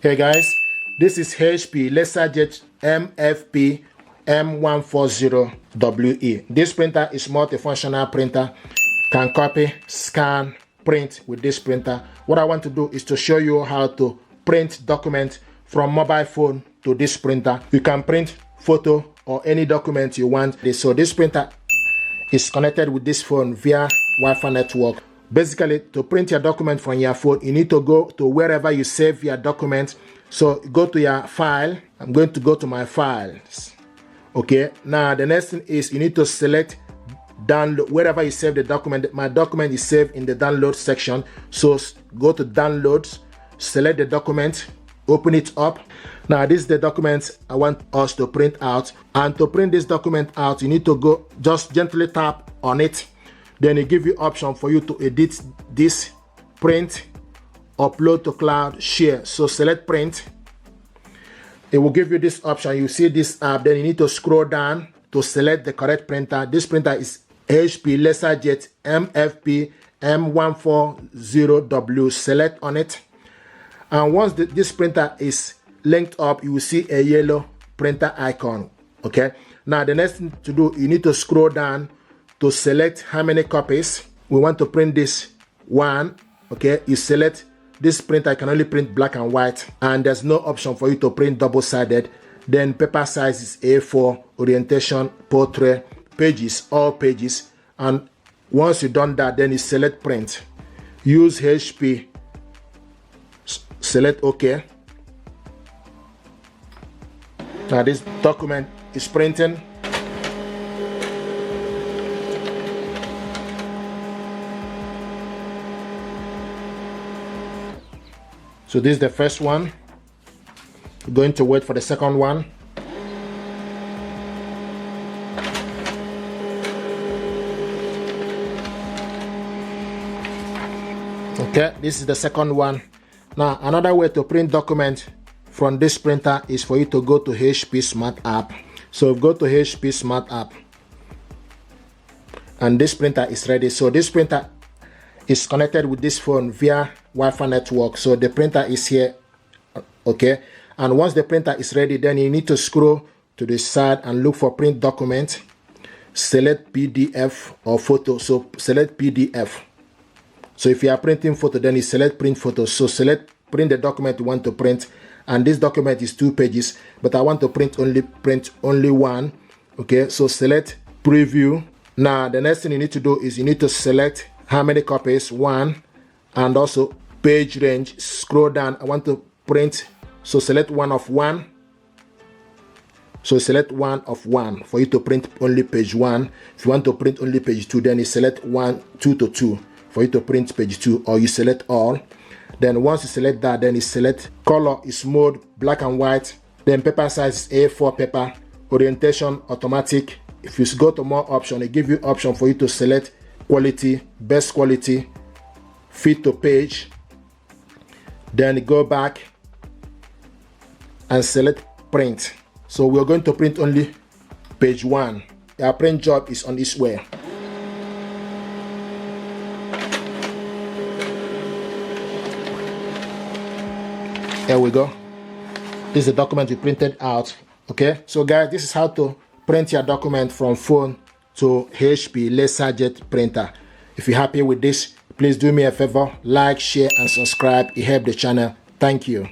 Hey guys, this is HP Laserjet M140WE. This printer is multifunctional printer. Can copy, scan, print with this printer. What I want to do is to show you how to print document from mobile phone to this printer. You can print photo or any document you want. So this printer is connected with this phone via Wi-Fi network. Basically, to print your document from your phone, you need to go to wherever you save your document. So go to your file. I'm going to go to my files. Okay, now the next thing is you need to select download wherever you save the document. My document is saved in the download section. So go to downloads, select the document, open it up. Now this is the document I want us to print out. And to print this document out, you need to go just gently tap on it. Then it gives you option for you to edit this, print, upload to cloud, share. So select print. It will give you this option. You see this app, then you need to scroll down to select the correct printer. This printer is HP Laserjet M140WE. Select on it. And once this printer is linked up, you will see a yellow printer icon. Okay. Now the next thing to do, you need to scroll down to select how many copies we want to print this one. Okay, you select this printer. I can only print black and white, and there's no option for you to print double-sided. Then paper size is A4, orientation, portrait, pages, all pages. And once you've done that, then you select print. Use HP. Select OK. Now this document is printing. So this is the first one. We're going to wait for the second one. Okay, this is the second one. Now another way to print document from this printer is for you to go to HP Smart App. So go to HP Smart App, and this printer is ready. So this printer is connected with this phone via Wi-Fi network. So the printer is here. Okay, and once the printer is ready, then you need to scroll to the side and look for print document. Select PDF or photo. So select PDF. So if you are printing photo, then you select print photo. So select print the document you want to print, and this document is 2 pages, but I want to print only one. Okay, so select preview. Now the next thing you need to do is you need to select how many copies, 1, and also page range. Scroll down. I want to print, so select 1 of 1. So select 1 of 1 for you to print only page 1. If you want to print only page 2, then you select 1, 2 to 2 for you to print page 2, or you select all. Then once you select that, then you select color is mode, black and white. Then paper size is A4 paper. Orientation automatic. If you go to more option, it gives you option for you to select quality, best quality, fit to page. Then go back and select print. So we're going to print only page 1. Our print job is on this way. There we go. This is the document we printed out. Okay, so guys, this is how to print your document from phone to HP Laserjet printer. If you're happy with this, please do me a favor, like, share, and subscribe. It helps the channel. Thank you.